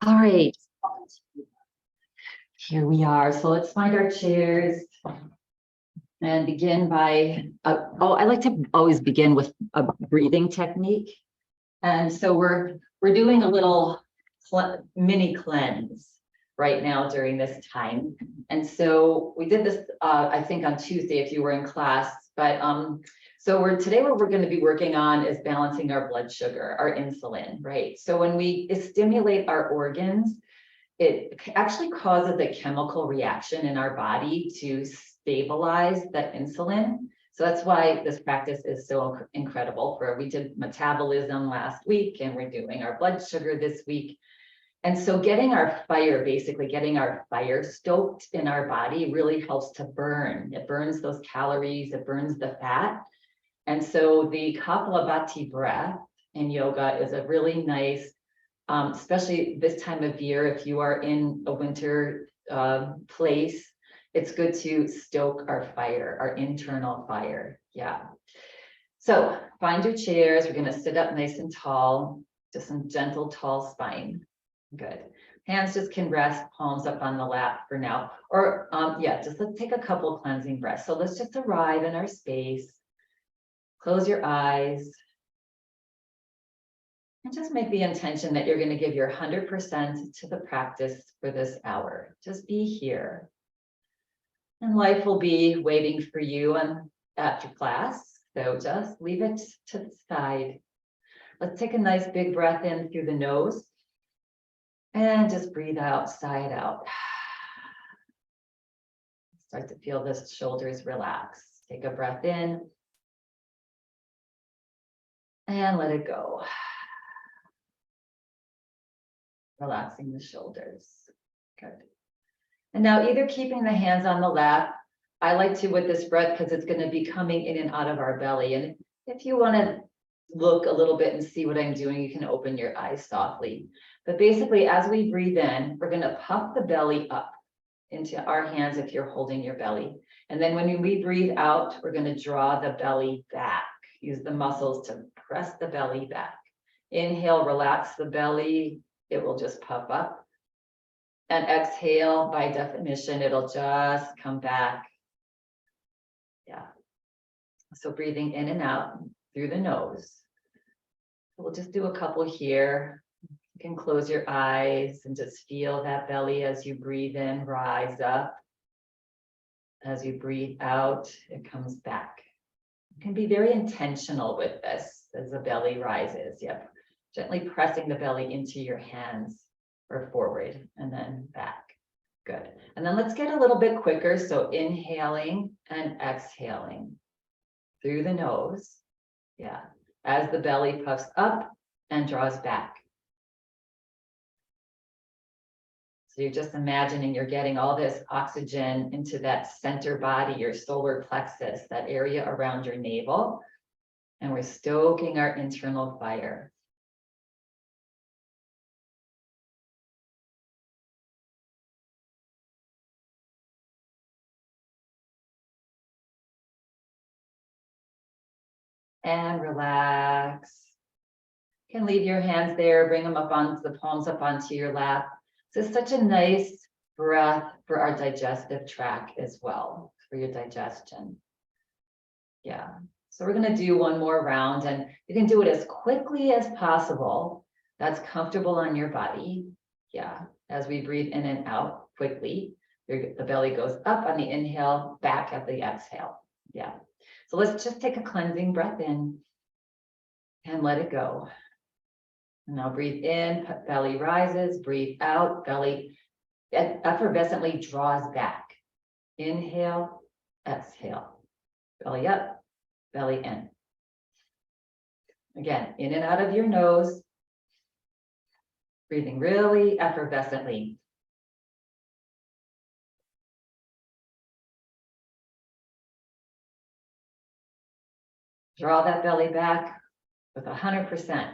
All right, here we are. So let's find our chairs and begin by, I like to always begin with a breathing technique. And so we're doing a little mini cleanse right now during this time. And so we did this, I think on Tuesday, if you were in class, but so today what we're going to be working on is balancing our blood sugar, our insulin, right? So when we stimulate our organs, it actually causes a chemical reaction in our body to stabilize that insulin. So that's why this practice is so incredible. We did metabolism last week and we're doing our blood sugar this week. And so getting our fire, basically getting our fire stoked in our body really helps to burn. It burns those calories, it burns the fat. And so the Kapalabhati breath in yoga is a really nice, especially this time of year, if you are in a winter place, it's good to stoke our fire, our internal fire. Yeah. So find your chairs. We're going to sit up nice and tall, just some gentle, tall spine. Good. Hands just can rest, palms up on the lap for now. Or yeah, just let's take a couple cleansing breaths. So let's just arrive in our space. Close your eyes. And just make the intention that you're going to give your 100% to the practice for this hour. Just be here. And life will be waiting for you after class. So just leave it to the side. Let's take a nice big breath in through the nose. And just breathe out, sigh it out. Start to feel the shoulders relax. Take a breath in. And let it go. Relaxing the shoulders. Good. And now either keeping the hands on the lap. I like to with this breath because it's going to be coming in and out of our belly. And if you want to look a little bit and see what I'm doing, you can open your eyes softly. But basically, as we breathe in, we're going to puff the belly up into our hands if you're holding your belly. And then when we breathe out, we're going to draw the belly back. Use the muscles to press the belly back. Inhale, relax the belly. It will just puff up. And exhale, by definition, it'll just come back. Yeah. So breathing in and out through the nose. We'll just do a couple here. You can close your eyes and just feel that belly as you breathe in, rise up. As you breathe out, it comes back. You can be very intentional with this as the belly rises. Yep. Gently pressing the belly into your hands or forward and then back. Good. And then let's get a little bit quicker. So inhaling and exhaling through the nose. Yeah. As the belly puffs up and draws back. So you're just imagining you're getting all this oxygen into that center body, your solar plexus, that area around your navel. And we're stoking our internal fire. And relax. You can leave your hands there, bring them up onto the palms up onto your lap. So it's such a nice breath for our digestive tract as well, for your digestion. Yeah. So we're going to do one more round and you can do it as quickly as possible. That's comfortable on your body. Yeah. As we breathe in and out quickly, the belly goes up on the inhale, back at the exhale. Yeah. So let's just take a cleansing breath in and let it go. And now breathe in, belly rises, breathe out, belly effervescently draws back. Inhale, exhale, belly up, belly in. Again, in and out of your nose, breathing really effervescently. Draw that belly back with 100%.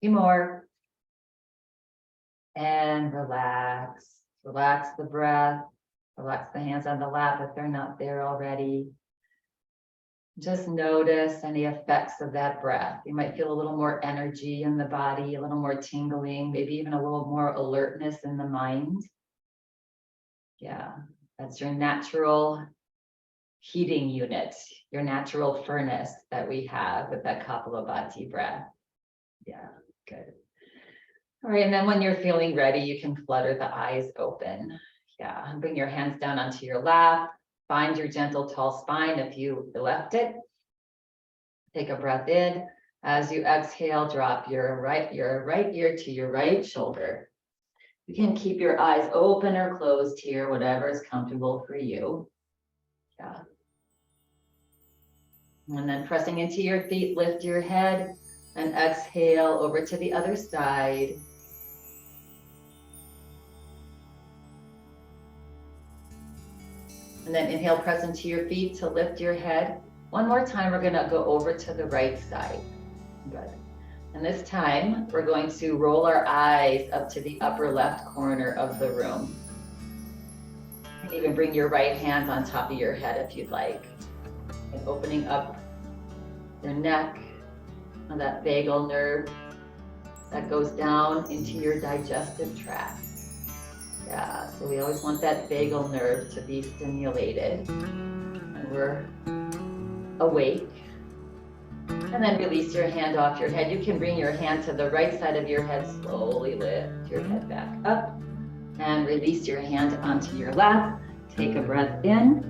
Few more. And relax. Relax the breath. Relax the hands on the lap if they're not there already. Just notice any effects of that breath. You might feel a little more energy in the body, a little more tingling, maybe even a little more alertness in the mind. Yeah, that's your natural heating unit, your natural furnace that we have with that Kapalabhati breath. Yeah, good. All right, and then when you're feeling ready, you can flutter the eyes open. Yeah, and bring your hands down onto your lap. Find your gentle, tall spine if you left it. Take a breath in. As you exhale, drop your right ear to your right shoulder. You can keep your eyes open or closed here, whatever is comfortable for you. Yeah. And then pressing into your feet, lift your head and exhale over to the other side. And then inhale, press into your feet to lift your head. One more time, we're gonna go over to the right side. Good. And this time, we're going to roll our eyes up to the upper left corner of the room. You can even bring your right hand on top of your head if you'd like. And opening up your neck and that vagal nerve that goes down into your digestive tract. Yeah, so we always want that vagal nerve to be stimulated. And we're awake. And then release your hand off your head. You can bring your hand to the right side of your head, slowly lift your head back up and release your hand onto your lap. Take a breath in.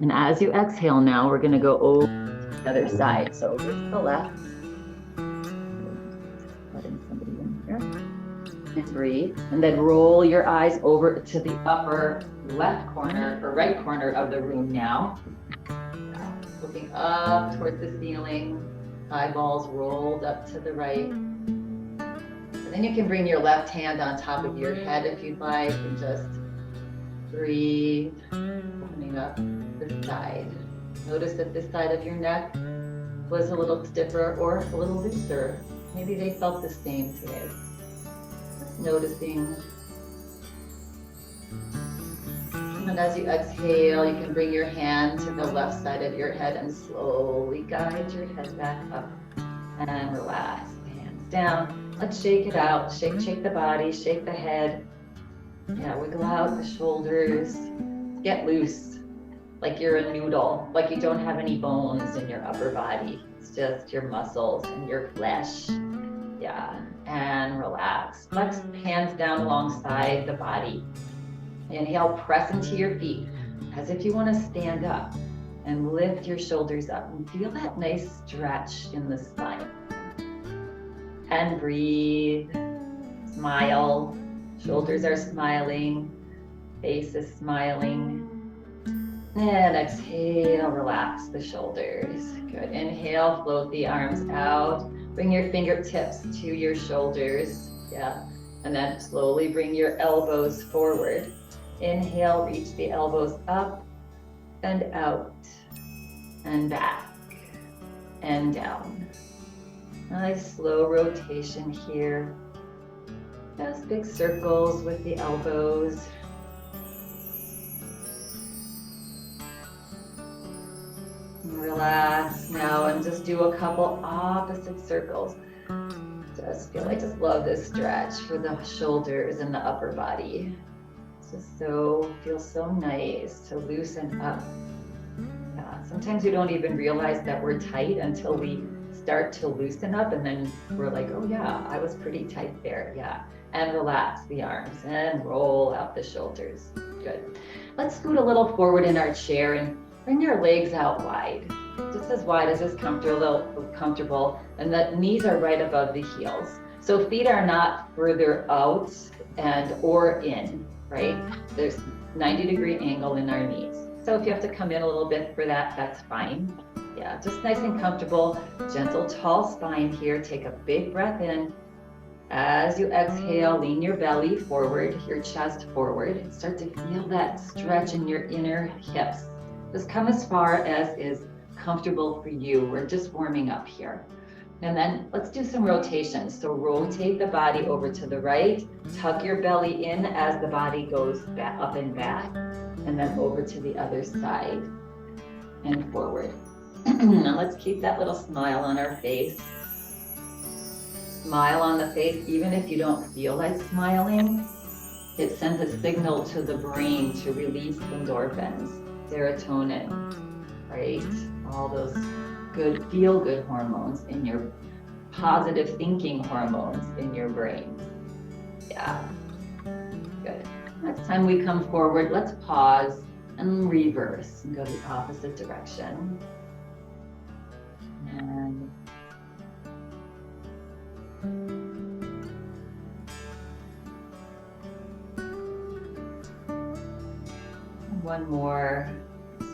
And as you exhale now, we're gonna go over to the other side. So over to the left. Letting somebody in here. And breathe. And then roll your eyes over to the upper left corner or right corner of the room now. Looking up towards the ceiling, eyeballs rolled up to the right. And then you can bring your left hand on top of your head if you'd like, and just breathe, opening up the side. Notice that this side of your neck was a little stiffer or a little looser. Maybe they felt the same today. Just noticing. And as you exhale, you can bring your hand to the left side of your head and slowly guide your head back up and relax. Hands down. Let's shake it out. Shake the body, shake the head. Yeah, wiggle out the shoulders. Get loose, like you're a noodle, like you don't have any bones in your upper body. It's just your muscles and your flesh. Yeah, and relax. Flex hands down alongside the body. Inhale, press into your feet as if you want to stand up and lift your shoulders up and feel that nice stretch in the spine. And breathe, smile, shoulders are smiling, face is smiling. And exhale, relax the shoulders. Good, inhale, float the arms out. Bring your fingertips to your shoulders, yeah. And then slowly bring your elbows forward. Inhale, reach the elbows up and out and back and down. Nice slow rotation here. Just big circles with the elbows. Relax now and just do a couple opposite circles. Just love this stretch for the shoulders and the upper body. Feels so nice to loosen up. Yeah, sometimes we don't even realize that we're tight until we start to loosen up, and then we're like, oh yeah, I was pretty tight there. Yeah, and relax the arms and roll out the shoulders. Good. Let's scoot a little forward in our chair and bring your legs out wide, just as wide as is comfortable, and the knees are right above the heels. So feet are not further out or in. Right? There's 90-degree angle in our knees. So if you have to come in a little bit for that, that's fine. Yeah, just nice and comfortable, gentle, tall spine here. Take a big breath in. As you exhale, lean your belly forward, your chest forward. Start to feel that stretch in your inner hips. Just come as far as is comfortable for you. We're just warming up here. And then let's do some rotations. So rotate the body over to the right, tuck your belly in as the body goes back up and back, and then over to the other side and forward. Now let's keep that little smile on our face. Smile on the face, even if you don't feel like smiling. It sends a signal to the brain to release endorphins, serotonin, right? All those good, feel-good hormones in your positive thinking hormones in your brain. Yeah, good. Next time we come forward, let's pause and reverse and go the opposite direction. And one more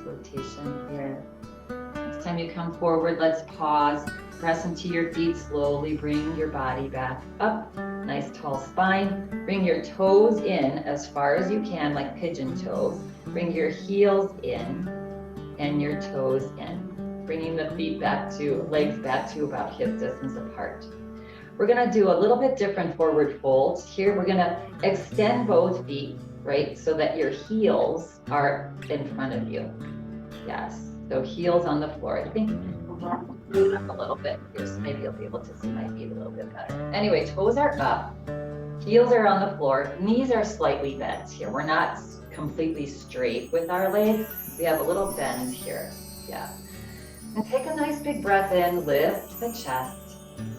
rotation here. Next time you come forward, let's pause, press into your feet, slowly bring your body back up. Nice tall spine. Bring your toes in as far as you can, like pigeon toes. Bring your heels in and your toes in. Bringing the feet back to, legs back to about hip distance apart. We're gonna do a little bit different forward folds. Here, we're gonna extend both feet, right? So that your heels are in front of you. Yes, so heels on the floor. I think move up a little bit here, so maybe you'll be able to see my feet a little bit better. Anyway, toes are up, heels are on the floor, knees are slightly bent here. We're not completely straight with our legs. We have a little bend here, yeah. And take a nice big breath in, lift the chest.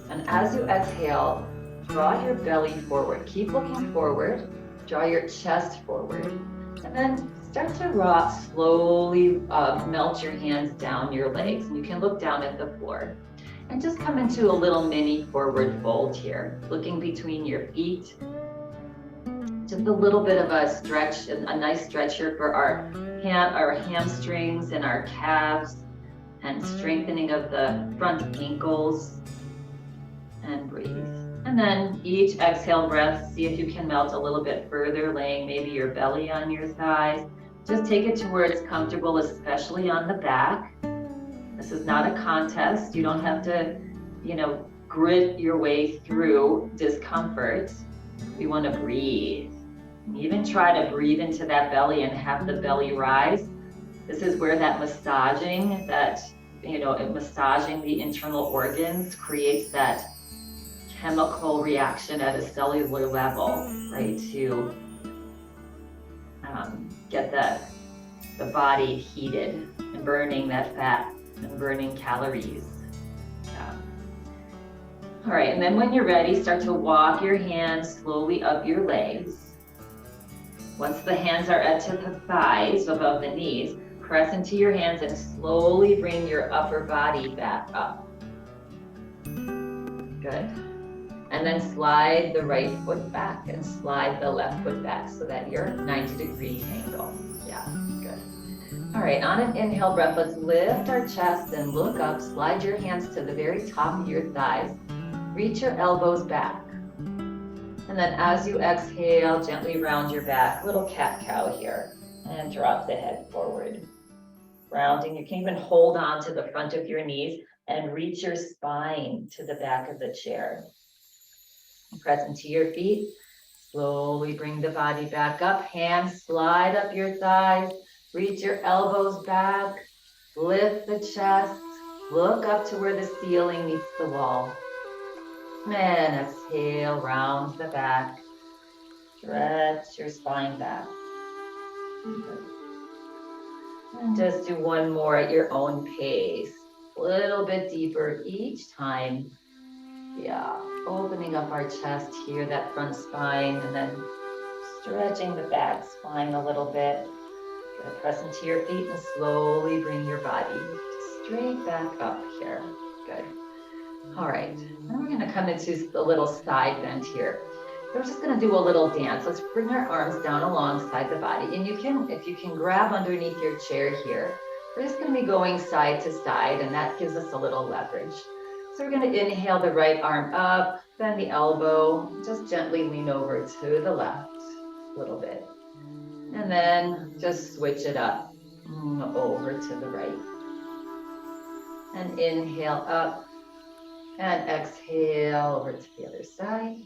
And as you exhale, draw your belly forward. Keep looking forward, draw your chest forward. And then start to rock, slowly melt your hands down your legs. And you can look down at the floor. And just come into a little mini forward fold here, looking between your feet. Just a little bit of a stretch, a nice stretch here for our hamstrings and our calves, and strengthening of the front ankles. And breathe. And then each exhale breath, see if you can melt a little bit further, laying maybe your belly on your thighs. Just take it to where it's comfortable, especially on the back. This is not a contest. You don't have to, grit your way through discomfort. We want to breathe. And even try to breathe into that belly and have the belly rise. This is where that massaging, massaging the internal organs creates that chemical reaction at a cellular level, right, to get the body heated and burning that fat and burning calories. Yeah. All right, and then when you're ready, start to walk your hands slowly up your legs. Once the hands are at the thighs, above the knees, press into your hands and slowly bring your upper body back up. Good. And then slide the right foot back and slide the left foot back so that you're 90-degree angle. Yeah, good. All right, on an inhale breath, let's lift our chest and look up. Slide your hands to the very top of your thighs. Reach your elbows back. And then as you exhale, gently round your back, little cat-cow here, and drop the head forward. Rounding, you can even hold on to the front of your knees and reach your spine to the back of the chair. Press into your feet, slowly bring the body back up, hands slide up your thighs, reach your elbows back, lift the chest, look up to where the ceiling meets the wall. And exhale, round the back, stretch your spine back. And just do one more at your own pace, a little bit deeper each time. Yeah, opening up our chest here, that front spine, and then stretching the back spine a little bit. Gonna press into your feet and slowly bring your body straight back up here. Good. All right, now we're gonna come into a little side bend here. We're just gonna do a little dance. Let's bring our arms down alongside the body. And if you can grab underneath your chair here, we're just gonna be going side to side, and that gives us a little leverage. So we're going to inhale the right arm up, bend the elbow, just gently lean over to the left a little bit. And then just switch it up over to the right. And inhale up And exhale over to the other side.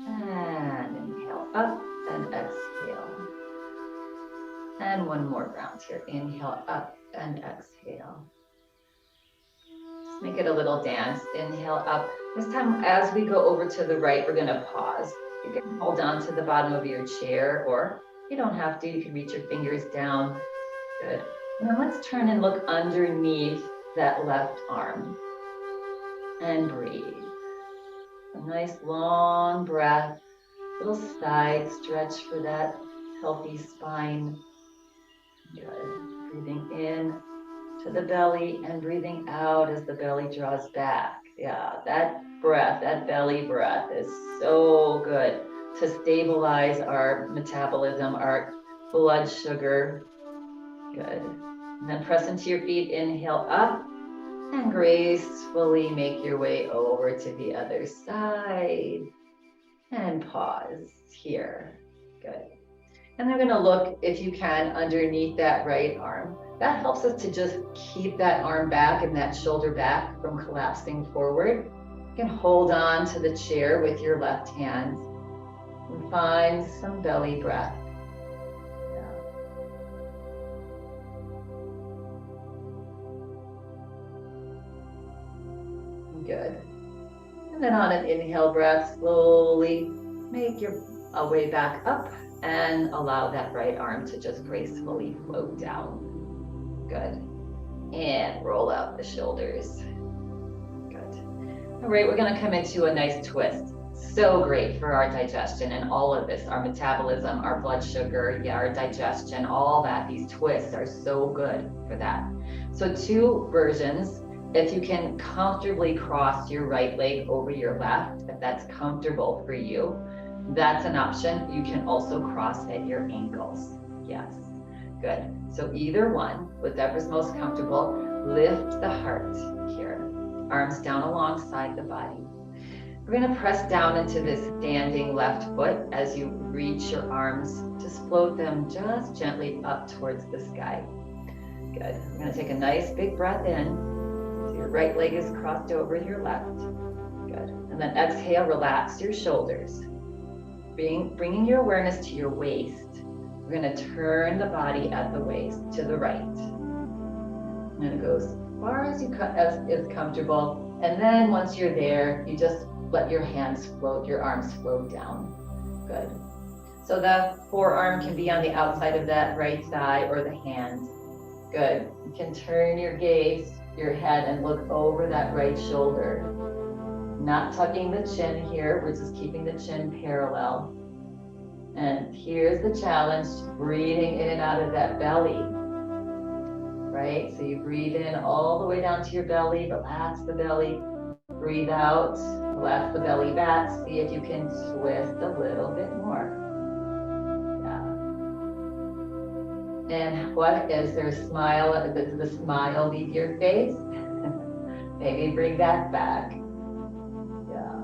And inhale up and exhale. And one more round here. Inhale up and exhale. Just make it a little dance. Inhale up. This time, as we go over to the right, we're going to pause. You can hold on to the bottom of your chair, or you don't have to. You can reach your fingers down. Good. Now let's turn and look underneath that left arm. And breathe. A nice long breath. Little side stretch for that healthy spine. Good. Breathing in to the belly and breathing out as the belly draws back. Yeah, that breath, that belly breath is so good to stabilize our metabolism, our blood sugar. Good. And then press into your feet, inhale up and gracefully make your way over to the other side. And pause here. Good. And they're going to look, if you can, underneath that right arm. That helps us to just keep that arm back and that shoulder back from collapsing forward. You can hold on to the chair with your left hand and find some belly breath. Good. And then on an inhale breath, slowly make your way back up and allow that right arm to just gracefully float down. Good. And roll out the shoulders. Good. All right, we're going to come into a nice twist. So great for our digestion and all of this, our metabolism, our blood sugar, our digestion, all that. These twists are so good for that. So two versions. If you can comfortably cross your right leg over your left, if that's comfortable for you, that's an option. You can also cross at your ankles. Yes, good. So either one, whatever's most comfortable, lift the heart here. Arms down alongside the body. We're going to press down into this standing left foot as you reach your arms. Just float them just gently up towards the sky. Good. We're going to take a nice big breath in. Your right leg is crossed over your left. Good. And then exhale, relax your shoulders. Bringing your awareness to your waist. We're going to turn the body at the waist to the right. And then it goes as far as is comfortable. And then once you're there, you just let your hands float, your arms float down. Good. So the forearm can be on the outside of that right thigh or the hand. Good. You can turn your gaze, your head, and look over that right shoulder. Not tucking the chin here, we're just keeping the chin parallel. And here's the challenge, breathing in and out of that belly. Right? So you breathe in all the way down to your belly, relax the belly. Breathe out, relax the belly back. See if you can twist a little bit more. And what is there? Smile? Does the smile leave your face? Maybe bring that back. Yeah.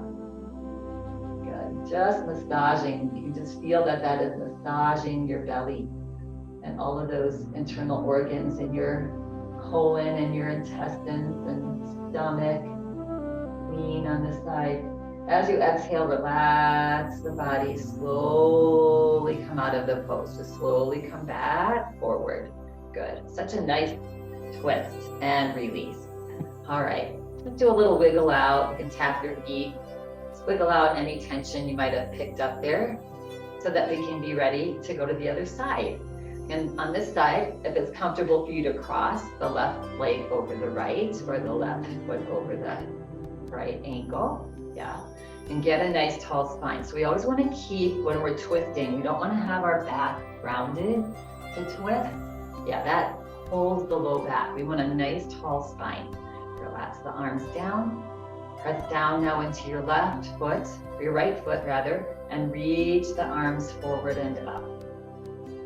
Good. Just massaging. You can just feel that that is massaging your belly and all of those internal organs in your colon and your intestines and stomach. Lean on this side. As you exhale, relax the body, slowly come out of the pose. Just slowly come back forward. Good. Such a nice twist and release. All right. Let's do a little wiggle out. You can tap your feet. Just wiggle out any tension you might have picked up there so that we can be ready to go to the other side. And on this side, if it's comfortable for you to cross the left leg over the right or the left foot over the right ankle. Yeah. And get a nice tall spine. So we always want to keep, when we're twisting, we don't want to have our back rounded to twist. Yeah, that holds the low back. We want a nice tall spine. Relax the arms down. Press down now into your left foot, or your right foot rather, and reach the arms forward and up.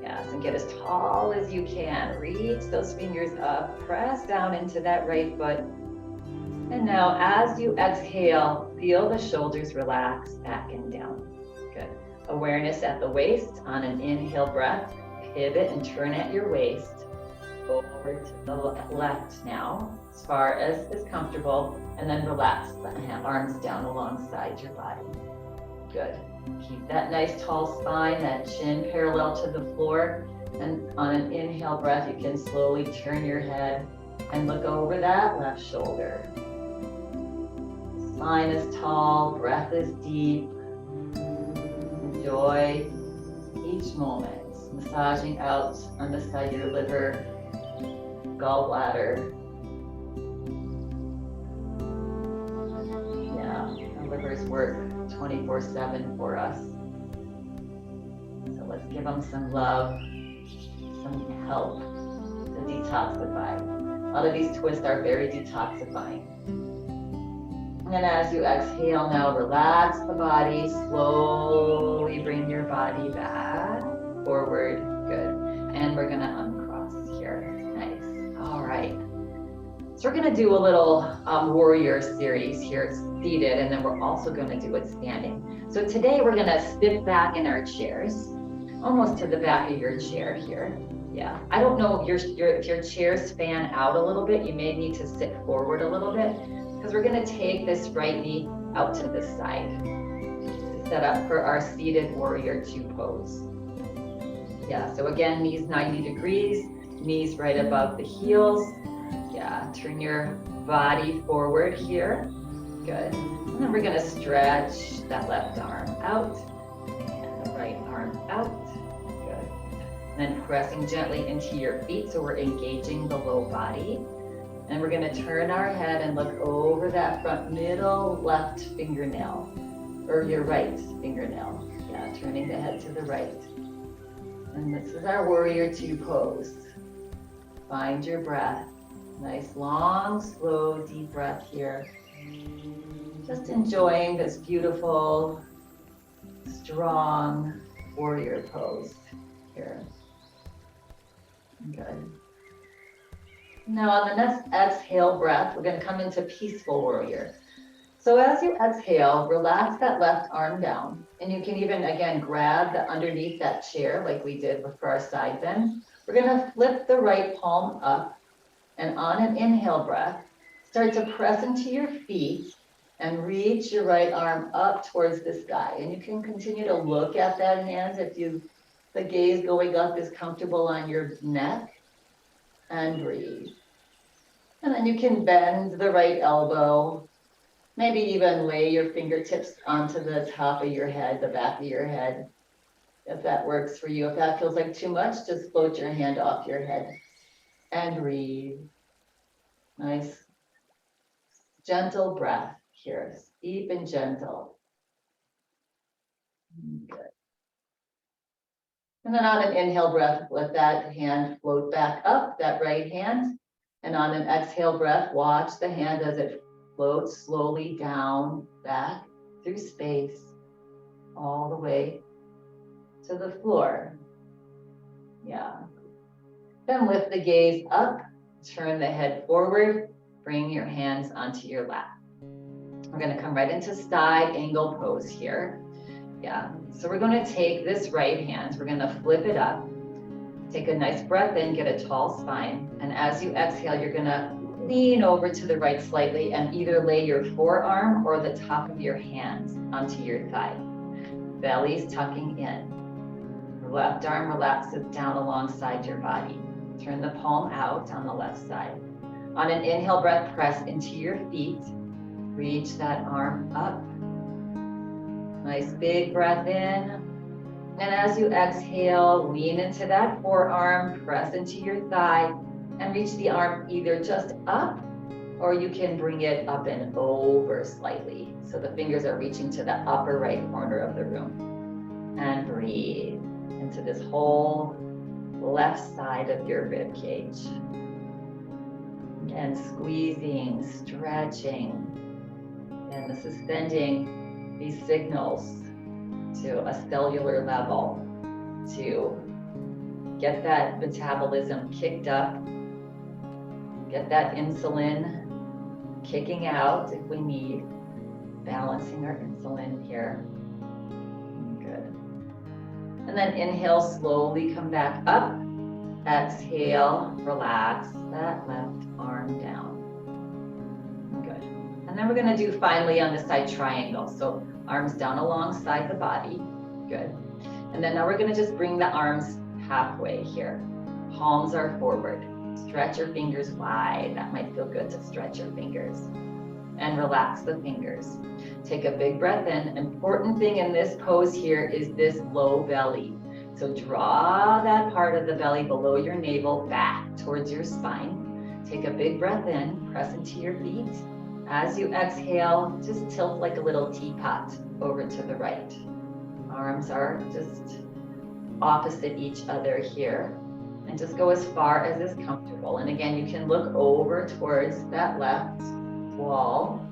Yes, and get as tall as you can. Reach those fingers up. Press down into that right foot. And now as you exhale, feel the shoulders relax back and down. Good. Awareness at the waist on an inhale breath. Pivot and turn at your waist. over to the left now, as far as is comfortable, and then relax the arms down alongside your body. Good. Keep that nice tall spine, that chin parallel to the floor, and on an inhale breath, you can slowly turn your head and look over that left shoulder. Spine is tall, breath is deep. Enjoy each moment, massaging out on the side of your liver, gallbladder. Yeah, our livers work 24/7 for us. So let's give them some love, some help to detoxify. A lot of these twists are very detoxifying. And as you exhale now, relax the body, slowly bring your body back forward. Good. And we're gonna uncross here. Nice. All right. So we're gonna do a little warrior series here. It's seated, and then we're also gonna do it standing. So today we're gonna sit back in our chairs, almost to the back of your chair here. Yeah, I don't know if your chairs fan out a little bit, you may need to sit forward a little bit, because we're gonna take this right knee out to the side to set up for our seated warrior 2 pose. Yeah, so again, knees 90 degrees, knees right above the heels. Yeah, turn your body forward here. Good. And then we're gonna stretch that left arm out and the right arm out. Good. And then pressing gently into your feet, so we're engaging the low body. And we're gonna turn our head and look over that front middle left fingernail, or your right fingernail. Yeah, turning the head to the right. And this is our warrior 2 pose. Find your breath. Nice, long, slow, deep breath here. Just enjoying this beautiful, strong warrior pose here. Good. Now on the next exhale breath, we're going to come into peaceful warrior. So as you exhale, relax that left arm down. And you can even, again, grab the underneath that chair like we did for our side bend. We're going to flip the right palm up. And on an inhale breath, start to press into your feet and reach your right arm up towards the sky. And you can continue to look at that hand if the gaze going up is comfortable on your neck. And breathe. And then you can bend the right elbow, maybe even lay your fingertips onto the top of your head, the back of your head, if that works for you. If that feels like too much, just float your hand off your head and breathe. Nice, gentle breath here, deep and gentle. Good. And then on an inhale breath, let that hand float back up, that right hand. And on an exhale breath, watch the hand as it floats slowly down, back through space, all the way to the floor. Yeah. Then lift the gaze up, turn the head forward, bring your hands onto your lap. We're gonna come right into side angle pose here. Yeah, so we're gonna take this right hand, we're gonna flip it up, take a nice breath in, get a tall spine, and as you exhale, you're gonna lean over to the right slightly and either lay your forearm or the top of your hands onto your thigh. Belly's tucking in. Your left arm relaxes down alongside your body. Turn the palm out on the left side. On an inhale breath, press into your feet. Reach that arm up. Nice big breath in. And as you exhale, lean into that forearm, press into your thigh, and reach the arm either just up, or you can bring it up and over slightly. So the fingers are reaching to the upper right corner of the room. And breathe into this whole left side of your rib cage. And squeezing, stretching. And this is sending these signals to a cellular level to get that metabolism kicked up, get that insulin kicking out if we need, balancing our insulin here. Good. And then inhale, slowly come back up. exhale, relax that left arm down. Good. And then we're going to do finally on the side triangle. So arms down alongside the body. Good. And then now we're going to just bring the arms halfway here. Palms are forward. Stretch your fingers wide. That might feel good to stretch your fingers. And relax the fingers. Take a big breath in. Important thing in this pose here is this low belly. So draw that part of the belly below your navel back towards your spine. Take a big breath in, press into your feet. As you exhale, just tilt like a little teapot over to the right. Arms are just opposite each other here. And just go as far as is comfortable. And again, you can look over towards that left wall.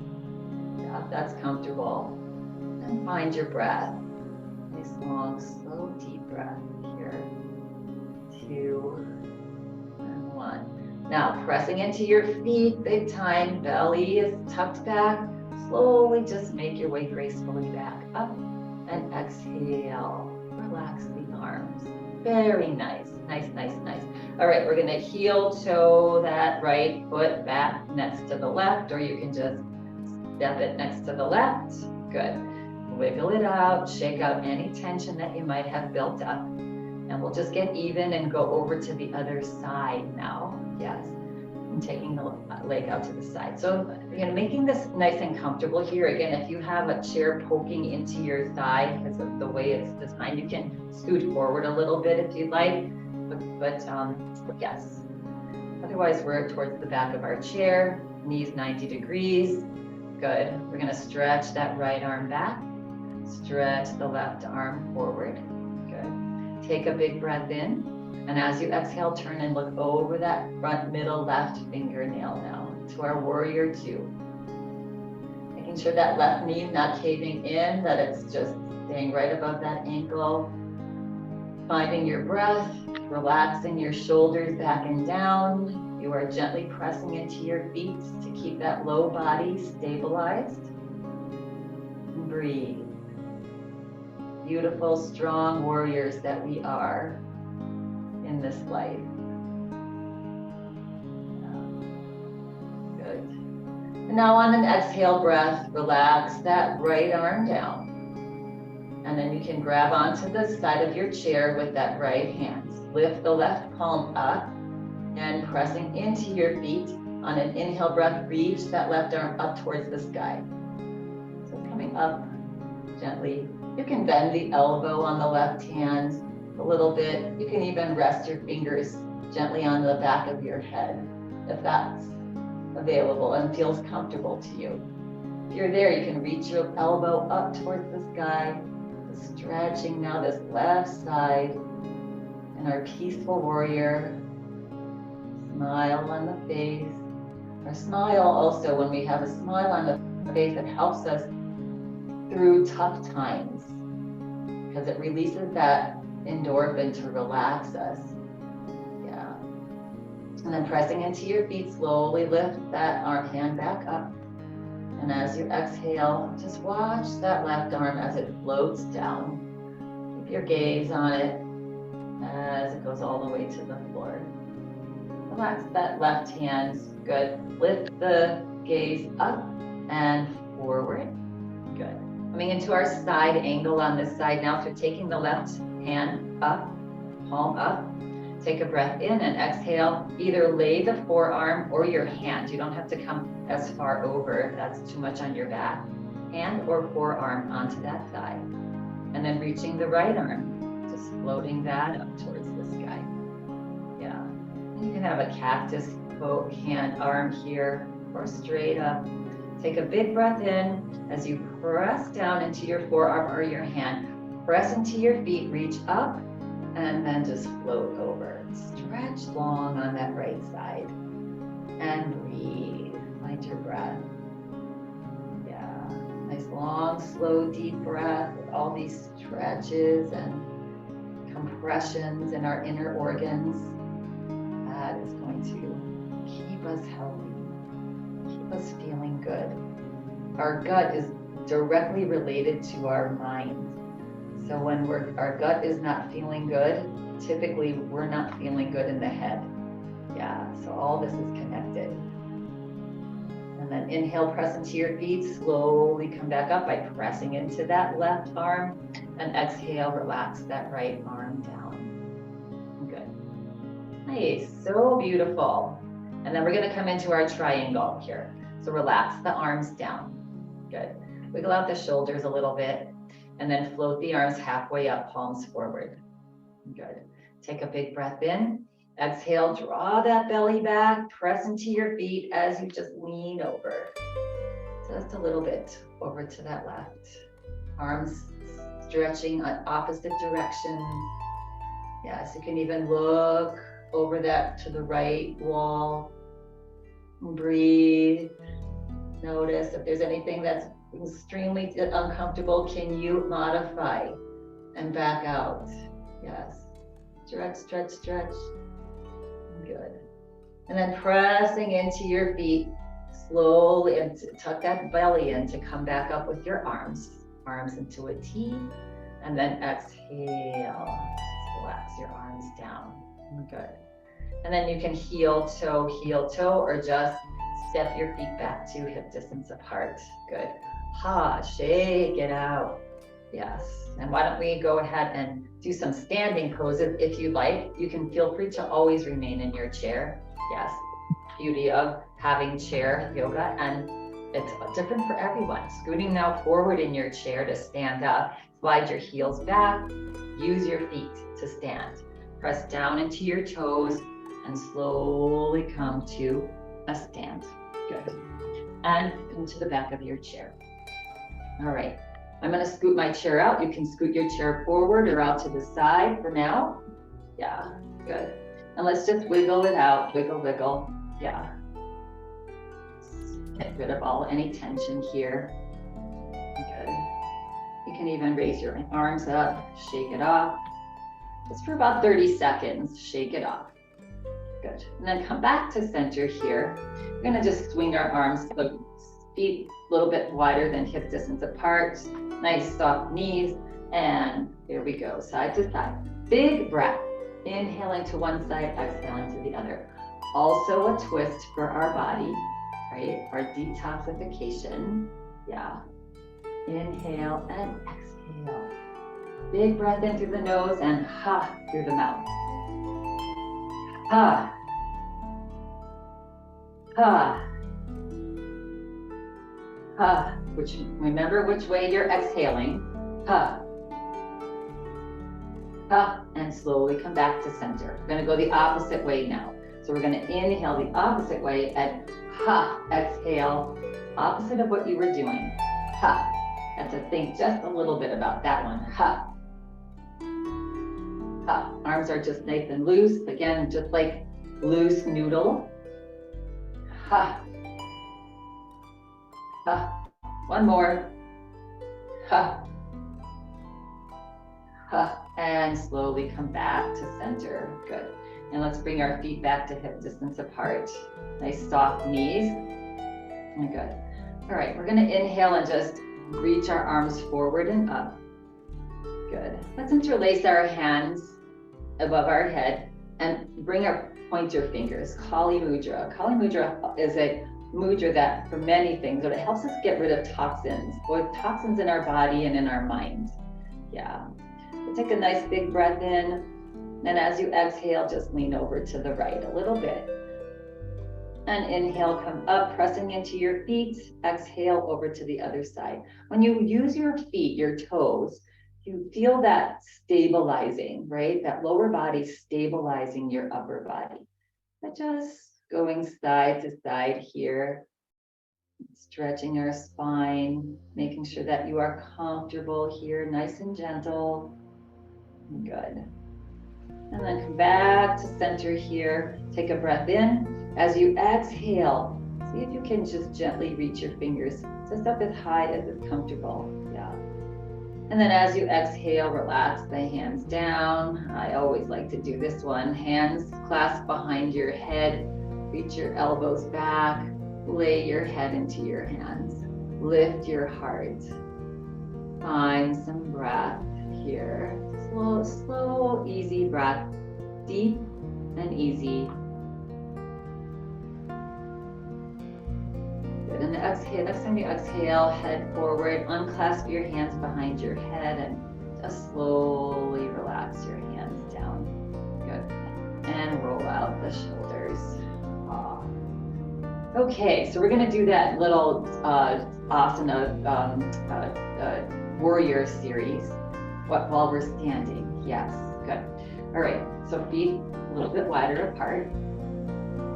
Yeah, if that's comfortable. And find your breath. Nice, long, slow, deep breath here. 2 and 1. Now, pressing into your feet, big time. Belly is tucked back. Slowly just make your way gracefully back up. And exhale. Relax the arms. Very nice. Nice, nice, nice. All right, we're going to heel toe that right foot back next to the left, or you can just step it next to the left. Good. Wiggle it out, shake out any tension that you might have built up. And we'll just get even and go over to the other side now. Yes. And taking the leg out to the side. So again, making this nice and comfortable here. Again, if you have a chair poking into your thigh because of the way it's designed, you can scoot forward a little bit if you'd like. But yes. Otherwise, we're towards the back of our chair, knees 90 degrees. Good. We're going to stretch that right arm back. Stretch the left arm forward. Good. Take a big breath in. And as you exhale, turn and look over that front middle left fingernail now to our warrior 2. Making sure that left knee not caving in, that it's just staying right above that ankle. Finding your breath, relaxing your shoulders back and down. You are gently pressing into your feet to keep that low body stabilized. And breathe. Beautiful, strong warriors that we are in this life. Good. And now on an exhale breath, relax that right arm down. And then you can grab onto the side of your chair with that right hand. Lift the left palm up and pressing into your feet. On an inhale breath, reach that left arm up towards the sky. So coming up gently. You can bend the elbow on the left hand a little bit. You can even rest your fingers gently on the back of your head if that's available and feels comfortable to you. If you're there, you can reach your elbow up towards the sky. Stretching now this left side and our peaceful warrior. Smile on the face. Our smile also, when we have a smile on the face, it helps us through tough times because it releases that endorphin to relax us. Yeah. And then pressing into your feet, slowly lift that arm hand back up. And as you exhale, just watch that left arm as it floats down. Keep your gaze on it as it goes all the way to the floor. Relax that left hand. Good. Lift the gaze up and forward. Good. Coming into our side angle on this side now. So taking the left hand up, palm up. Take a breath in and exhale. Either lay the forearm or your hand. You don't have to come as far over if that's too much on your back. Hand or forearm onto that thigh. And then reaching the right arm, just floating that up towards the sky. Yeah. And you can have a cactus hand arm here or straight up. Take a big breath in as you press down into your forearm or your hand. Press into your feet, reach up, and then just float over. Stretch long on that right side. And breathe. Find your breath. Yeah. Nice long, slow, deep breath with all these stretches and compressions in our inner organs. That is going to keep us healthy, keep us feeling good. Our gut is directly related to our mind. So when our gut is not feeling good, typically we're not feeling good in the head. Yeah, so all this is connected. And then inhale, press into your feet, slowly come back up by pressing into that left arm, and exhale, relax that right arm down. Good. Nice, so beautiful. And then we're gonna come into our triangle here. So relax the arms down. Good. Wiggle out the shoulders a little bit, and then float the arms halfway up, palms forward. Good. Take a big breath in. Exhale, draw that belly back, press into your feet as you just lean over. Just a little bit over to that left. Arms stretching in opposite directions. Yes, you can even look over that to the right wall. Breathe. Notice if there's anything that's extremely uncomfortable, can you modify and back out? Yes. Stretch, stretch, stretch. Good. And then pressing into your feet slowly, and tuck that belly in to come back up with your arms. Arms into a T, and then exhale. Just relax your arms down. Good. And then you can heel toe, or just step your feet back to hip distance apart. Good. Ha, shake it out. Yes. And why don't we go ahead and do some standing poses if you like. You can feel free to always remain in your chair. Yes. Beauty of having chair yoga, and it's different for everyone. Scooting now forward in your chair to stand up. Slide your heels back. Use your feet to stand. Press down into your toes and slowly come to a stand. Good. And into the back of your chair. All right. I'm going to scoot my chair out. You can scoot your chair forward or out to the side for now. Yeah, good. And let's just wiggle it out. Wiggle, wiggle. Yeah. Get rid of any tension here. Good. You can even raise your arms up, shake it off. Just for about 30 seconds, shake it off. Good. And then come back to center here. We're going to just swing our arms, the feet a little bit wider than hip distance apart. Nice soft knees, and here we go, side to side. Big breath, inhaling to one side, exhaling to the other. Also a twist for our body, right? Our detoxification, yeah. Inhale and exhale. Big breath in through the nose and ha through the mouth. Ha. Ha. Ha. Remember which way you're exhaling. Ha. Ha. And slowly come back to center. We're going to go the opposite way now. So we're going to inhale the opposite way and ha. Exhale. Opposite of what you were doing. Ha. Have to think just a little bit about that one. Ha. Ha. Arms are just nice and loose. Again, just like loose noodle. Ha. Ha. One more. Ha. Ha. And slowly come back to center. Good. And let's bring our feet back to hip distance apart. Nice soft knees. And good. All right, we're going to inhale and just reach our arms forward and up. Good. Let's interlace our hands above our head and point your fingers. Kali Mudra. Kali Mudra is a mudra that for many things, but it helps us get rid of toxins, both toxins in our body and in our mind. Yeah. So take a nice big breath in. And as you exhale, just lean over to the right a little bit. And inhale, come up, pressing into your feet. Exhale over to the other side. When you use your feet, your toes, you feel that stabilizing, right? That lower body stabilizing your upper body. But just going side to side here, stretching our spine, making sure that you are comfortable here, nice and gentle. Good. And then come back to center here. Take a breath in. As you exhale, see if you can just gently reach your fingers just up as high as is comfortable. Yeah. And then as you exhale, relax the hands down. I always like to do this one. Hands clasped behind your head. Reach your elbows back. Lay your head into your hands. Lift your heart. Find some breath here. Just slow, easy breath. Deep and easy. Good. And exhale, next time you exhale, head forward, unclasp your hands behind your head and just slowly relax your hands down. Good. And roll out the shoulders. Okay, so we're gonna do that little asana warrior series while we're standing. Yes, good. All right, so feet a little bit wider apart.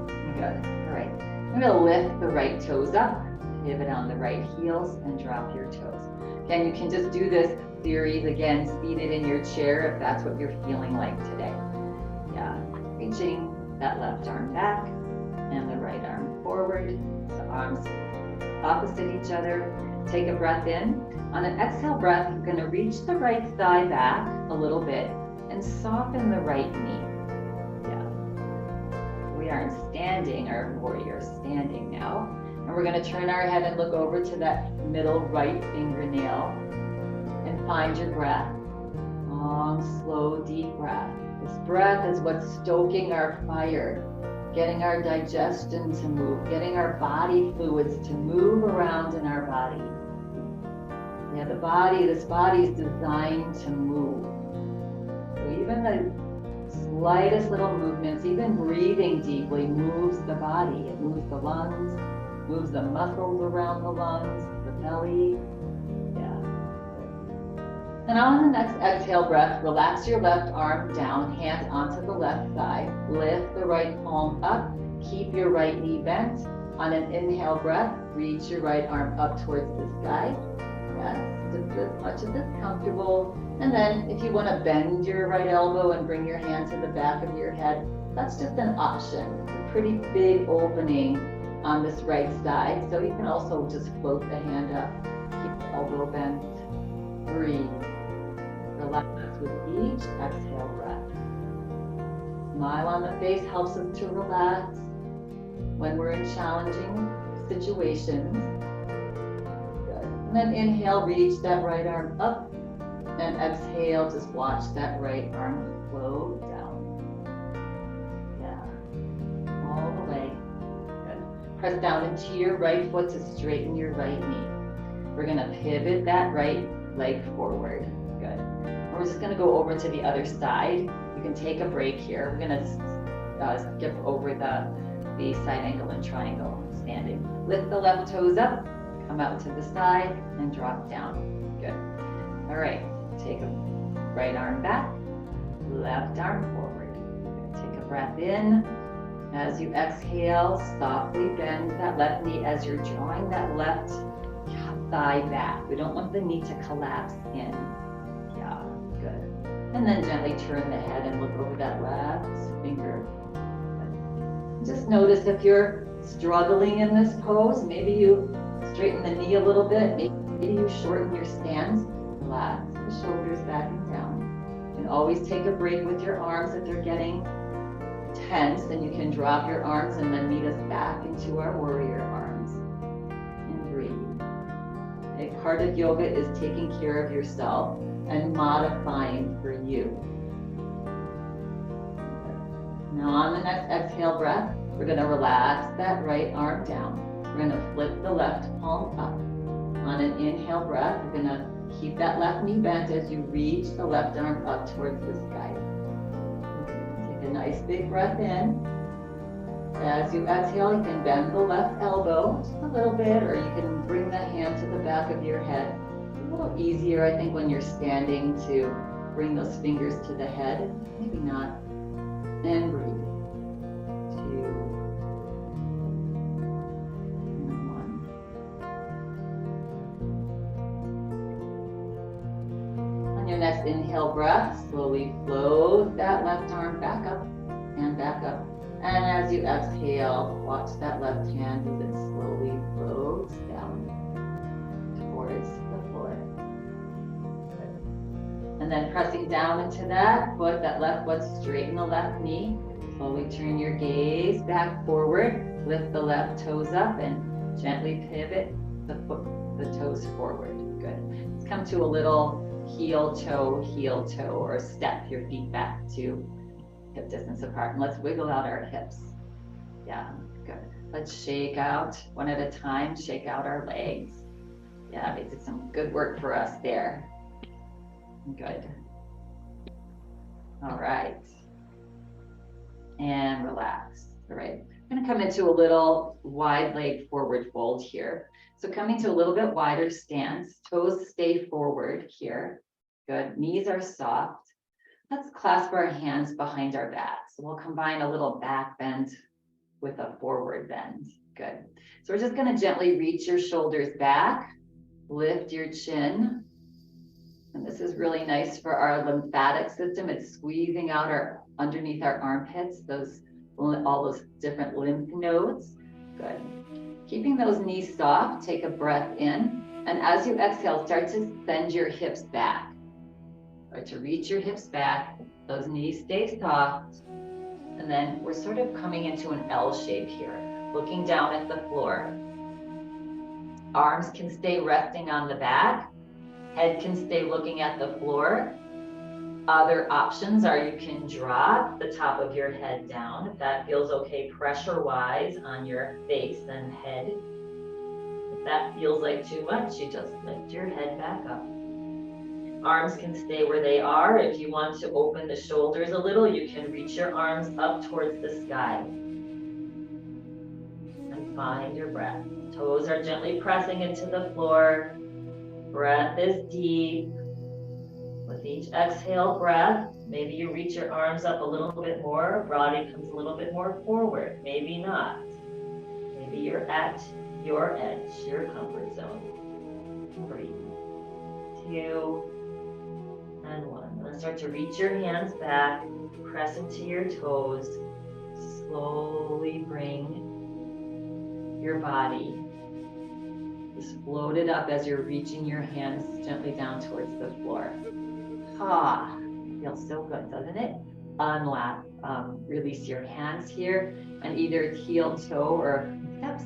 Good, all right. I'm gonna lift the right toes up, pivot on the right heels, and drop your toes. Again, you can just do this series again, seated in your chair if that's what you're feeling like today. Yeah, reaching that left arm back and the right arm forward. So arms opposite each other. Take a breath in. On an exhale breath, you're gonna reach the right thigh back a little bit and soften the right knee. We are standing, our warrior standing now. And we're gonna turn our head and look over to that middle right fingernail and find your breath. Long, slow, deep breath. This breath is what's stoking our fire, getting our digestion to move, getting our body fluids to move around in our body. Yeah, this body is designed to move. So even the slightest little movements, even breathing deeply moves the body. It moves the lungs, moves the muscles around the lungs, the belly. Yeah. And on the next exhale breath, relax your left arm down, hands onto the left thigh. Lift the right palm up, keep your right knee bent. On an inhale breath, reach your right arm up towards the sky. Yes, just as much as it's comfortable. And then if you want to bend your right elbow and bring your hand to the back of your head, that's just an option. It's a pretty big opening on this right side. So you can also just float the hand up, keep the elbow bent, breathe. Relax with each exhale breath. Smile on the face helps us to relax when we're in challenging situations. Good. And then inhale, reach that right arm up. And exhale, just watch that right arm flow down. Yeah, all the way. Good. Press down into your right foot to straighten your right knee. We're gonna pivot that right leg forward. Good. We're just gonna go over to the other side. You can take a break here. We're gonna skip over the side angle and triangle standing. Lift the left toes up, come out to the side, and drop down. Good. All right. Take a right arm back, left arm forward. Take a breath in. As you exhale, softly bend that left knee as you're drawing that left thigh back. We don't want the knee to collapse in. Yeah, good. And then gently turn the head and look over that left finger. Good. Just notice if you're struggling in this pose, maybe you straighten the knee a little bit, maybe you shorten your stance. Relax the shoulders back and down. And always take a break with your arms if they're getting tense. Then you can drop your arms and then meet us back into our warrior arms. And breathe. A part of yoga is taking care of yourself and modifying for you. Now on the next exhale breath, we're going to relax that right arm down. We're going to flip the left palm up. On an inhale breath, we're going to keep that left knee bent as you reach the left arm up towards the sky. Take a nice big breath in. As you exhale, you can bend the left elbow just a little bit, or you can bring the hand to the back of your head. A little easier, I think, when you're standing to bring those fingers to the head. Maybe not. And breathe. 2, and 1. On your next inhale breath, slowly float that left arm back up and back up. And as you exhale, watch that left hand as it slowly floats down towards the floor. Good. And then pressing down into that foot, that left foot, straighten the left knee. Slowly turn your gaze back forward. Lift the left toes up and gently pivot the toes forward. Good. Let's come to a little heel toe, or step your feet back to hip distance apart. And let's wiggle out our hips. Yeah, good. Let's shake out one at a time, shake out our legs. Yeah, they did some good work for us there. Good. All right. And relax. All right. I'm gonna come into a little wide leg forward fold here. So coming to a little bit wider stance, toes stay forward here. Good, knees are soft. Let's clasp our hands behind our back. So we'll combine a little back bend with a forward bend. Good. So we're just gonna gently reach your shoulders back, lift your chin. And this is really nice for our lymphatic system. It's squeezing out our underneath our armpits, all those different lymph nodes. Good. Keeping those knees soft, take a breath in. And as you exhale, start to send your hips back. Start to reach your hips back. Those knees stay soft. And then we're sort of coming into an L shape here, looking down at the floor. Arms can stay resting on the back. Head can stay looking at the floor. Other options are you can drop the top of your head down if that feels okay pressure-wise on your face and head. If that feels like too much, you just lift your head back up. Arms can stay where they are. If you want to open the shoulders a little, you can reach your arms up towards the sky. And find your breath. Toes are gently pressing into the floor. Breath is deep. With each exhale breath, maybe you reach your arms up a little bit more, body comes a little bit more forward, maybe not. Maybe you're at your edge, your comfort zone. 3, 2, and 1. Then start to reach your hands back, press into your toes. Slowly bring your body. Just float it up as you're reaching your hands gently down towards the floor. Ah, feels so good, doesn't it? Unlap, release your hands here and either heel toe or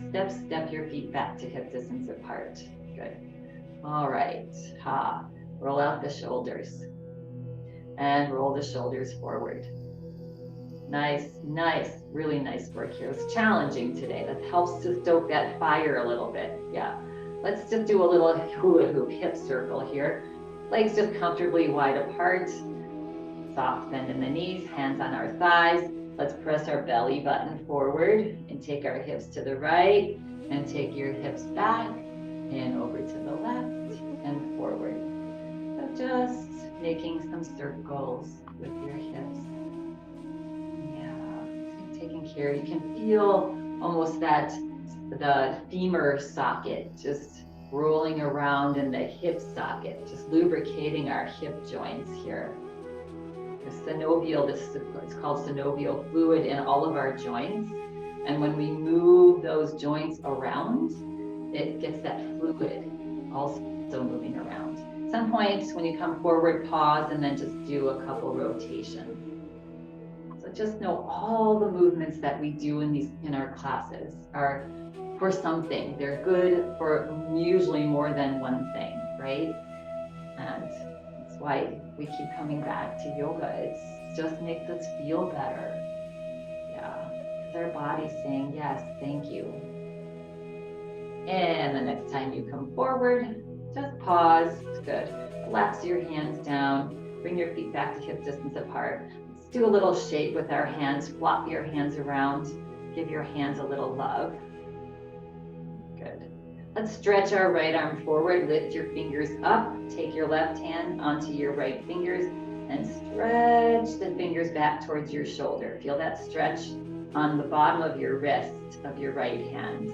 step your feet back to hip distance apart. Good. All right, roll out the shoulders and roll the shoulders forward. Nice, really nice work here. It's challenging today. That helps to stoke that fire a little bit. Yeah. Let's just do a little hula hoop hip circle here. Legs just comfortably wide apart. Soft bend in the knees, hands on our thighs. Let's press our belly button forward and take our hips to the right and take your hips back and over to the left and forward. So just making some circles with your hips. Taking care. You can feel almost the femur socket just rolling around in the hip socket, just lubricating our hip joints here. The synovial, it's called synovial fluid in all of our joints. And when we move those joints around, it gets that fluid also moving around. At some point when you come forward, pause and then just do a couple rotations. Just know all the movements that we do in our classes are for something. They're good for usually more than one thing, right? And that's why we keep coming back to yoga. It just makes us feel better. Yeah, it's our body saying, yes, thank you. And the next time you come forward, just pause. Good. Relax your hands down. Bring your feet back to hip distance apart. Do a little shake with our hands, flop your hands around, give your hands a little love. Good. Let's stretch our right arm forward, lift your fingers up, take your left hand onto your right fingers and stretch the fingers back towards your shoulder. Feel that stretch on the bottom of your wrist of your right hand.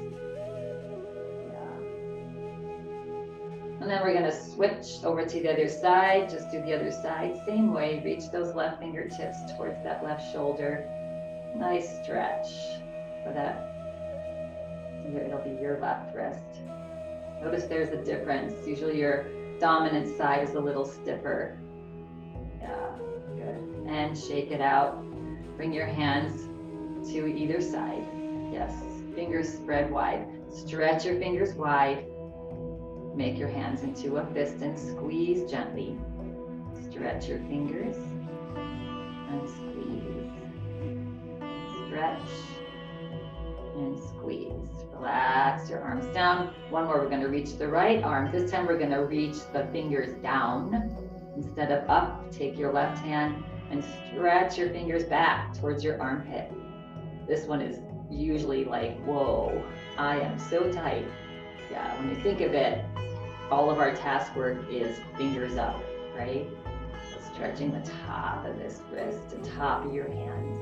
And then we're going to switch over to the other side. Just do the other side. Same way. Reach those left fingertips towards that left shoulder. Nice stretch for that. It'll be your left wrist. Notice there's a difference. Usually your dominant side is a little stiffer. Yeah, good. And shake it out. Bring your hands to either side. Yes, fingers spread wide. Stretch your fingers wide. Make your hands into a fist and squeeze gently. Stretch your fingers and squeeze. Stretch and squeeze. Relax your arms down. One more, we're gonna reach the right arm. This time we're gonna reach the fingers down instead of up. Take your left hand and stretch your fingers back towards your armpit. This one is usually like, whoa, I am so tight. Yeah, when you think of it, all of our task work is fingers up, right? So stretching the top of this wrist, the top of your hand.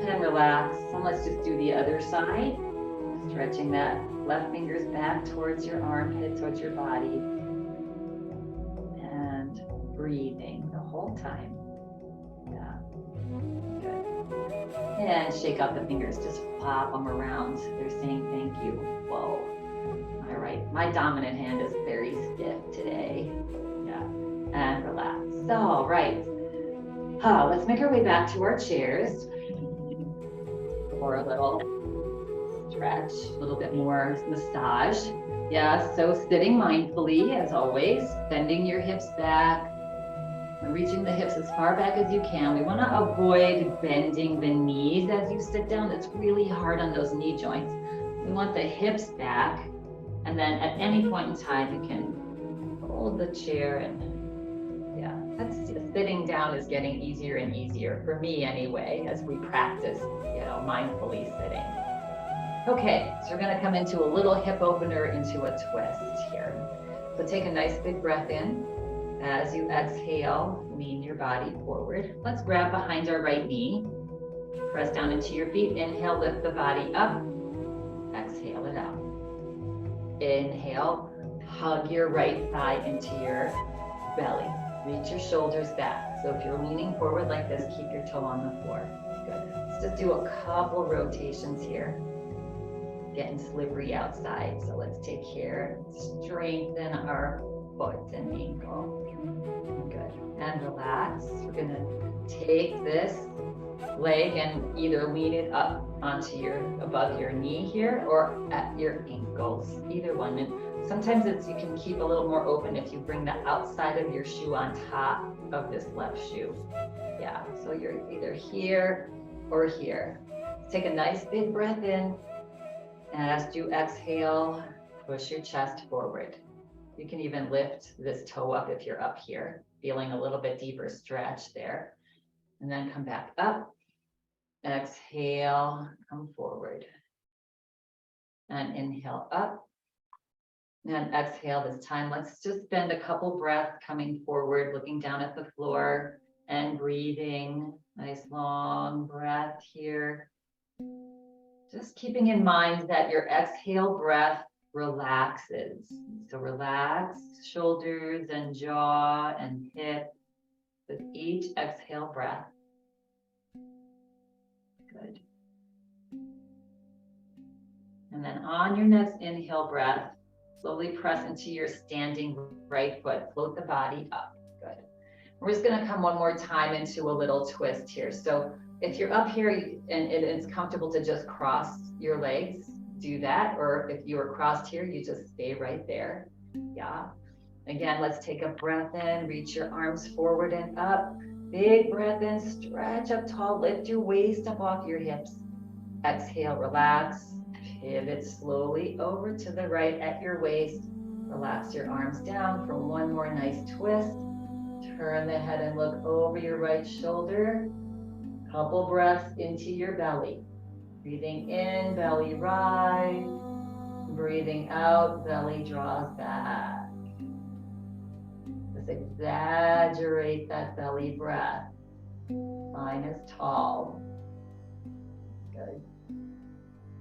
And relax. And let's just do the other side. Stretching that left fingers back towards your armpit, towards your body. And breathing the whole time. Yeah. Good. And shake out the fingers. Just pop them around. They're saying thank you. Whoa. All right. My dominant hand is very stiff today. Yeah. And relax. All right. Let's make our way back to our chairs. For a little stretch, a little bit more massage. Yeah, so sitting mindfully as always, bending your hips back, and reaching the hips as far back as you can. We want to avoid bending the knees as you sit down. It's really hard on those knee joints. We want the hips back, and then at any point in time, you can hold the chair and yeah, that's sitting down is getting easier and easier for me anyway, as we practice, mindfully sitting. Okay, so we're gonna come into a little hip opener into a twist here. So take a nice big breath in. As you exhale, lean your body forward. Let's grab behind our right knee. Press down into your feet. Inhale, lift the body up. Exhale it out. Inhale, hug your right thigh into your belly. Reach your shoulders back. So if you're leaning forward like this, keep your toe on the floor. Good. Let's just do a couple rotations here. Getting slippery outside. So let's take care, strengthen our foot and ankle. Good. And relax. We're gonna take this leg and either lean it up onto above your knee here or at your ankles, either one. And sometimes you can keep a little more open if you bring the outside of your shoe on top of this left shoe. Yeah, so you're either here or here. Take a nice big breath in. And as you exhale, push your chest forward. You can even lift this toe up if you're up here, feeling a little bit deeper stretch there. And then come back up. Exhale, come forward. And inhale up. And exhale this time. Let's just spend a couple breaths coming forward, looking down at the floor and breathing. Nice long breath here. Just keeping in mind that your exhale breath relaxes. So relax shoulders and jaw and hip with each exhale breath. Good. And then on your next inhale breath, slowly press into your standing right foot. Float the body up. Good. We're just going to come one more time into a little twist here. So if you're up here and it's comfortable to just cross your legs, do that. Or if you are crossed here, you just stay right there. Yeah. Again, let's take a breath in, reach your arms forward and up. Big breath in, stretch up tall, lift your waist up off your hips. Exhale, relax. Pivot slowly over to the right at your waist. Relax your arms down for one more nice twist. Turn the head and look over your right shoulder. Couple breaths into your belly. Breathing in, belly rise. Breathing out, belly draws back. Just exaggerate that belly breath. Spine is tall. Good.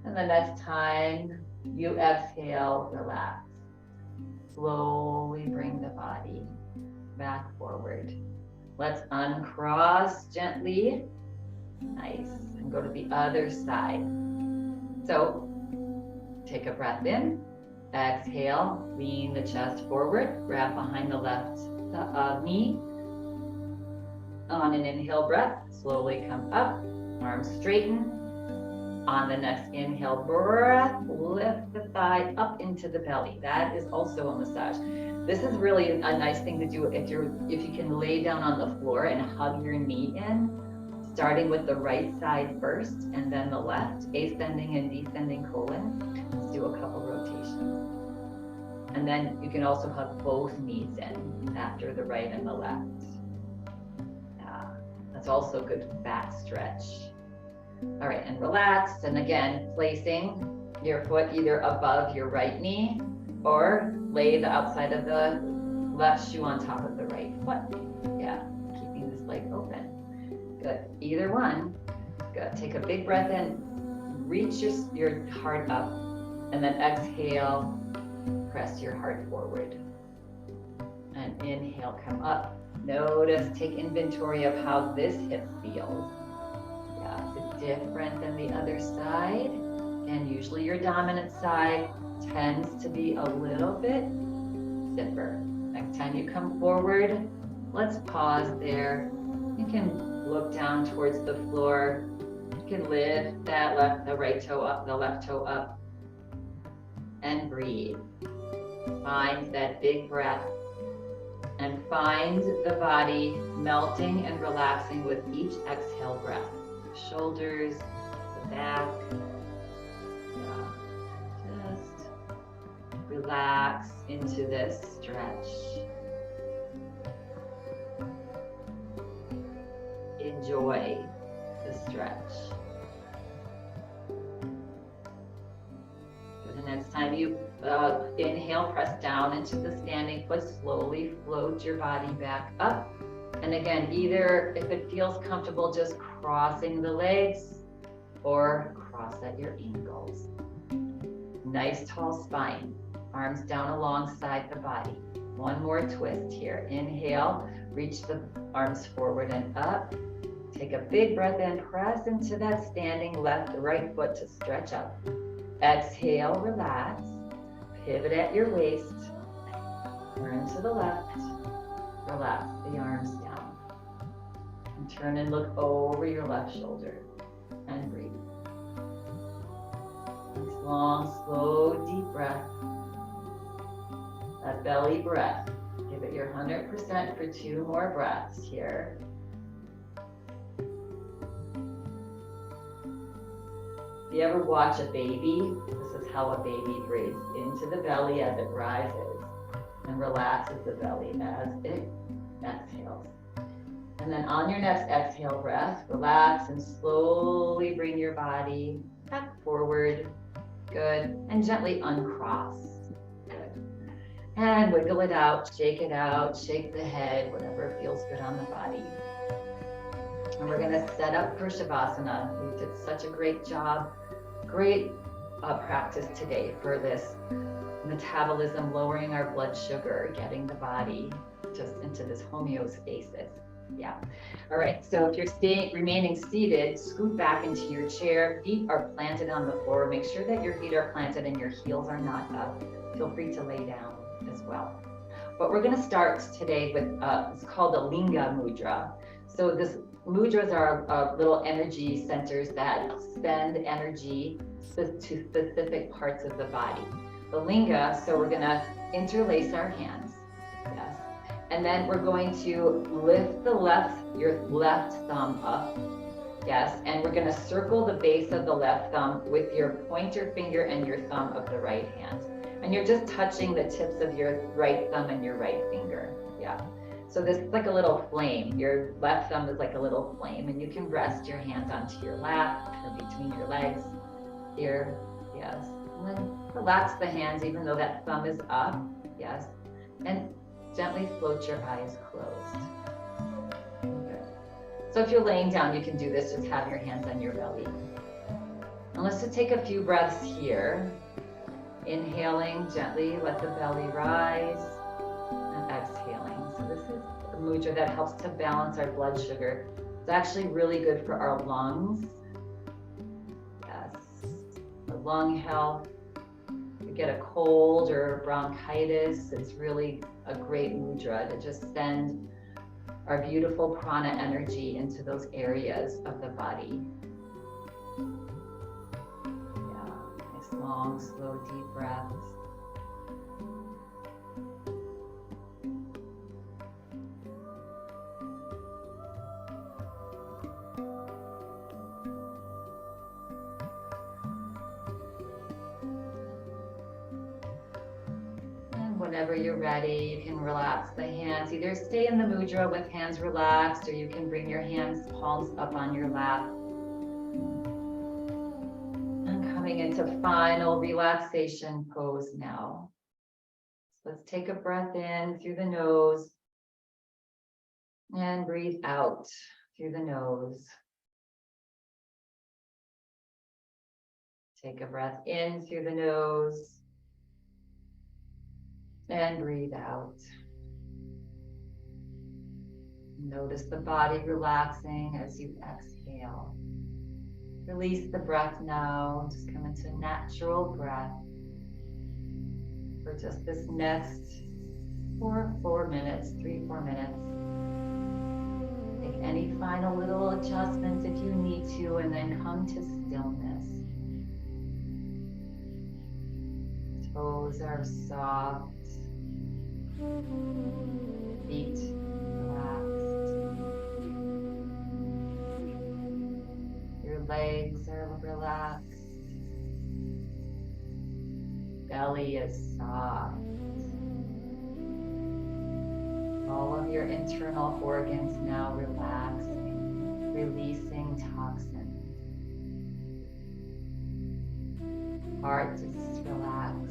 And the next time you exhale, relax. Slowly bring the body back forward. Let's uncross gently. Nice. And go to the other side. So take a breath in. Exhale. Lean the chest forward. Grab behind the left knee. On an inhale breath, slowly come up. Arms straighten. On the next inhale, breath, lift the thigh up into the belly. That is also a massage. This is really a nice thing to do if you can lay down on the floor and hug your knee in, starting with the right side first and then the left, ascending and descending colon. Let's do a couple rotations. And then you can also hug both knees in after the right and the left. Yeah, that's also a good back stretch. All right, and relax. And again, placing your foot either above your right knee or lay the outside of the left shoe on top of the right foot. Yeah, keeping this leg open. Good, either one. Good, take a big breath in, reach your heart up, and then exhale, press your heart forward. And inhale, come up. Notice, take inventory of how this hip feels. Different than the other side, and usually your dominant side tends to be a little bit stiffer. Next time you come forward, let's pause there. You can look down towards the floor. You can lift that the right toe up, the left toe up, and breathe. Find that big breath and find the body melting and relaxing with each exhale breath. Shoulders, the back, just relax into this stretch. Enjoy the stretch. For the next time you inhale, press down into the standing foot, slowly float your body back up. And again, either if it feels comfortable, just crossing the legs or cross at your ankles. Nice tall spine, arms down alongside the body. One more twist here. Inhale, reach the arms forward and up. Take a big breath in, press into that standing right foot to stretch up. Exhale, relax, pivot at your waist, turn to the left, relax the arms down. And turn and look over your left shoulder and breathe. Nice long, slow, deep breath. That belly breath. Give it your 100% for 2 more breaths here. If you ever watch a baby, this is how a baby breathes. Into the belly as it rises and relaxes the belly as it exhales. And then on your next exhale breath, relax and slowly bring your body back forward. Good. And gently uncross. Good. And wiggle it out, shake the head, whatever feels good on the body. And we're going to set up for Shavasana. We did such a great job. Great practice today for this metabolism, lowering our blood sugar, getting the body just into this homeostasis. Yeah. All right. So if you're remaining seated, scoot back into your chair. Feet are planted on the floor. Make sure that your feet are planted and your heels are not up. Feel free to lay down as well. But we're going to start today with, it's called a linga mudra. So this mudras are little energy centers that send energy to specific parts of the body. The linga, so we're going to interlace our hands. Yes. And then we're going to lift your left thumb up. Yes. And we're going to circle the base of the left thumb with your pointer finger and your thumb of the right hand. And you're just touching the tips of your right thumb and your right finger. Yeah. So this is like a little flame. Your left thumb is like a little flame, and you can rest your hands onto your lap or between your legs here. Yes. And then relax the hands, even though that thumb is up. Yes. And gently float your eyes closed. Okay. So if you're laying down, you can do this. Just have your hands on your belly. And let's just take a few breaths here. Inhaling gently, let the belly rise, and exhaling. So this is a mudra that helps to balance our blood sugar. It's actually really good for our lungs. Yes, for lung health. If you get a cold or bronchitis, it's really a great mudra to just send our beautiful prana energy into those areas of the body. long, slow, deep breaths. Whenever you're ready, you can relax the hands. Either stay in the mudra with hands relaxed, or you can bring your hands, palms up on your lap. And coming into final relaxation pose now. So let's take a breath in through the nose and breathe out through the nose. Take a breath in through the nose. And breathe out. Notice the body relaxing as you exhale. Release the breath now. Just come into natural breath for just this next 4 minutes, 3-4 minutes. Make any final little adjustments if you need to, and then come to stillness. Toes are soft. Feet relaxed. Your legs are relaxed. Belly is soft. All of your internal organs now relaxing, releasing toxins. Heart is relaxed.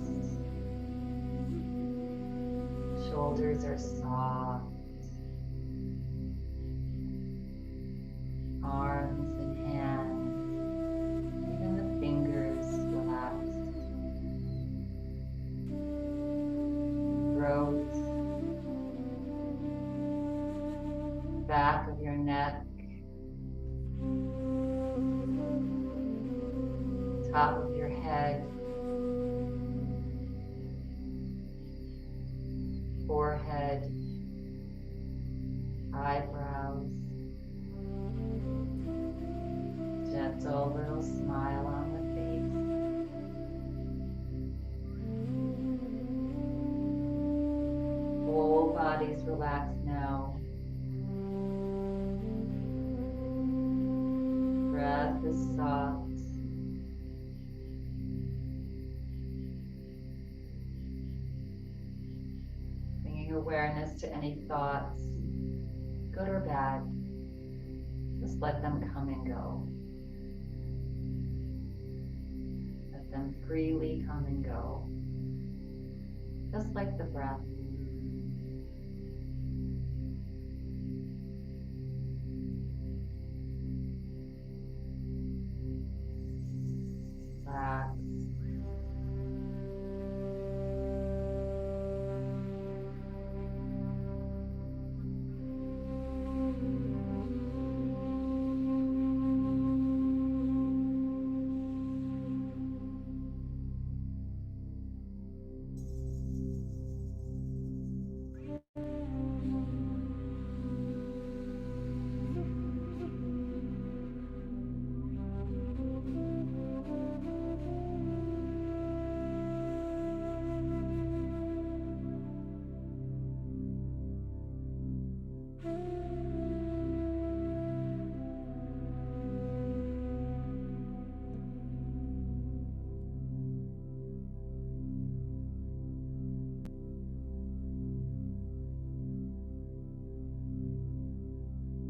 Shoulders are soft. Arms and hands, even the fingers relaxed. Throat, back of your neck, top of your head, forehead, eyebrows, gentle little smile on the face. Whole body's relaxed now. Breath is soft. Awareness to any thoughts, good or bad. Just let them come and go. Let them freely come and go. Just like the breath. Relax.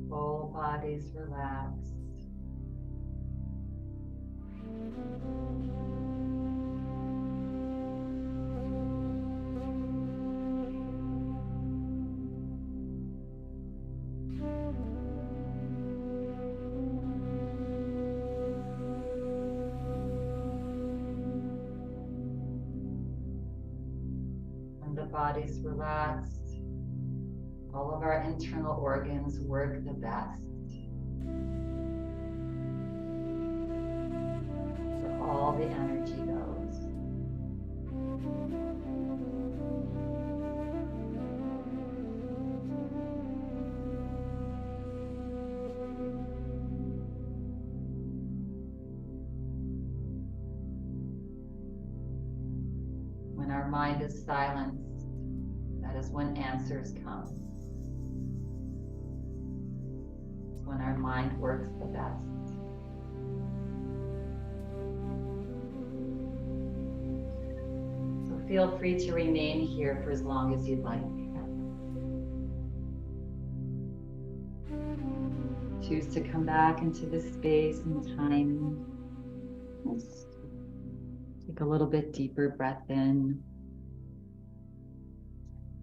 Whole body's relaxed. When the body's relaxed, all of our internal organs work the best. Where all the energy goes. When our mind is silenced, that is when answers come. It's when our mind works the best. So feel free to remain here for as long as you'd like. Choose to come back into this space and time. Let's take a little bit deeper breath in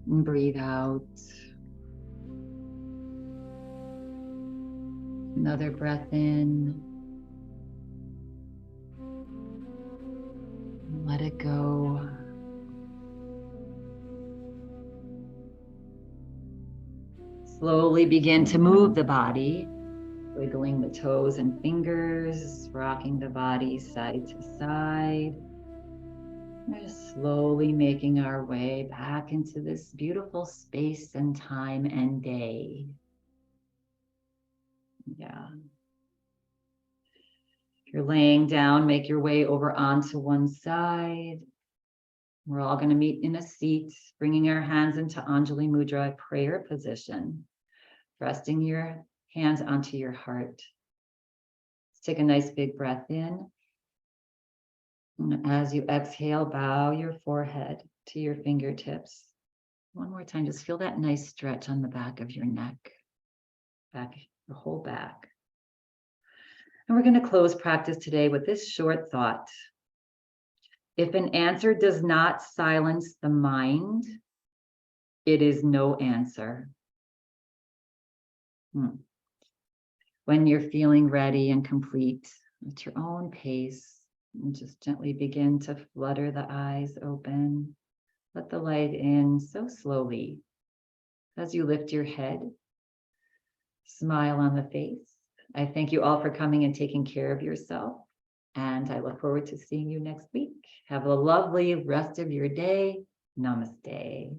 and breathe out. Another breath in. Let it go. Slowly begin to move the body, wiggling the toes and fingers, rocking the body side to side. We're just slowly making our way back into this beautiful space and time and day. Yeah. If you're laying down, make your way over onto one side. We're all going to meet in a seat, bringing our hands into Anjali Mudra, prayer position, resting your hands onto your heart. Let's take a nice big breath in. And as you exhale, bow your forehead to your fingertips. One more time, just feel that nice stretch on the back of your neck, back, the whole back. And we're going to close practice today with this short thought. If an answer does not silence the mind, it is no answer. When you're feeling ready and complete at your own pace, and just gently begin to flutter the eyes open. Let the light in so slowly. As you lift your head, smile on the face. I thank you all for coming and taking care of yourself. And I look forward to seeing you next week. Have a lovely rest of your day. Namaste.